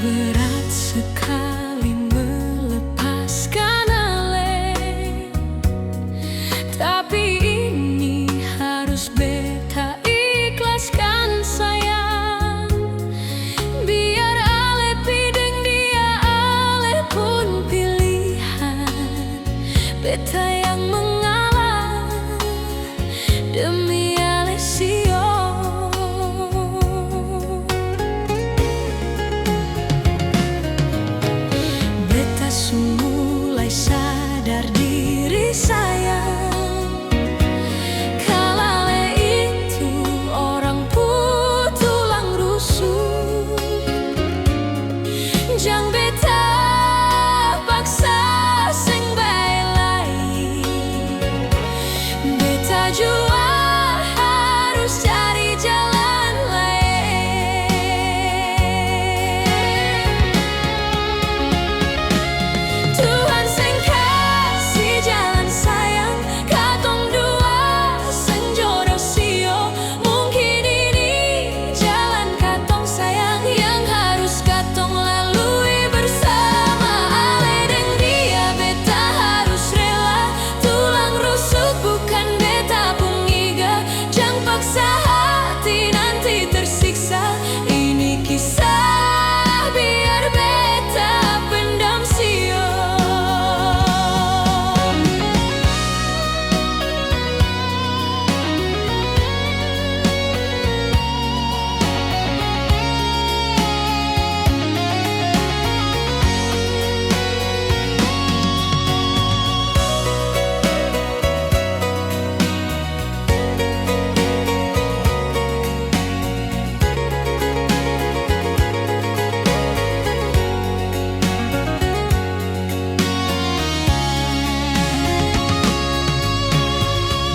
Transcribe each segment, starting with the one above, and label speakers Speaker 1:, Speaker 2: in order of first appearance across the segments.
Speaker 1: Berat sekali melepaskan aleh, tapi ini harus beta ikhlaskan sayang. Biar aleh pideng dia, aleh pun pilihan. Beta yang mengalah demi aleh sio. Mulai sadar diri sayang, kalau aleh itu orang tulang rusuk. Jang beta paksa sing bae lai, beta jua harus cari jalan lain. Tuhan sing kasih jalan sayang, katong dua sing jodoh sio. Mungkin ini jalan katong sayang yang harus katong lalui bersama. Aleh deng dia, beta harus rela. Tulang rusuk bukan beta pengiga. Jang paksa hati nanti tersiksa. Ini kisah biar beta pendam sio.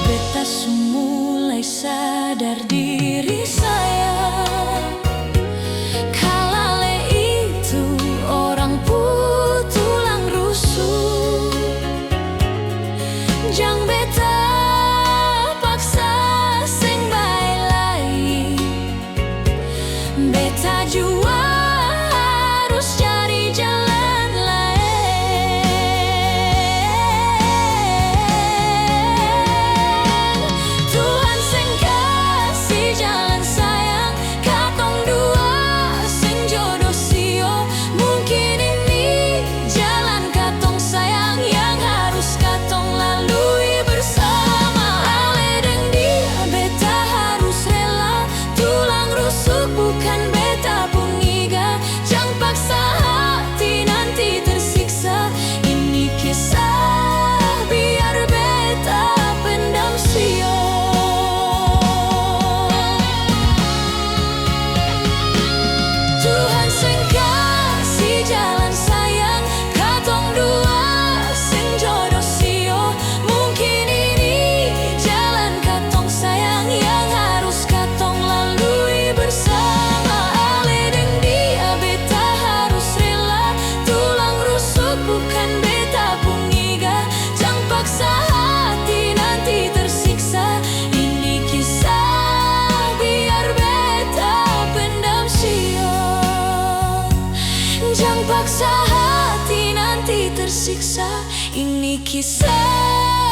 Speaker 1: Beta mulai sadar diri sayang, kalau aleh itu orang tulang rusuk. Jang beta paksa sing bae lai, beta jua harus cari jalan lain. Tuhan sing kasih jalan sayang, katong dua sing jodoh sio. Mungkin ini jalan katong sayang yang harus katong lalui bersama. Aleh deng dia, beta harus rela. Tulang rusuk bukan beta pengiga. Jang paksa hati nanti tersiksa. Ini kisah biar beta pendam sio. Tuhan sing kasih jalan sayang, katong dua sing jodoh sio. Mungkin ini jalan katong sayang yang harus katong lalui bersama. Aleh deng dia, beta harus rela. Tulang rusuk bukan beta pengiga. Jang paksa hati nanti tersiksa. Ini kisah biar beta pendam sio. Jang paksa hati nanti tersiksa. Ini kisah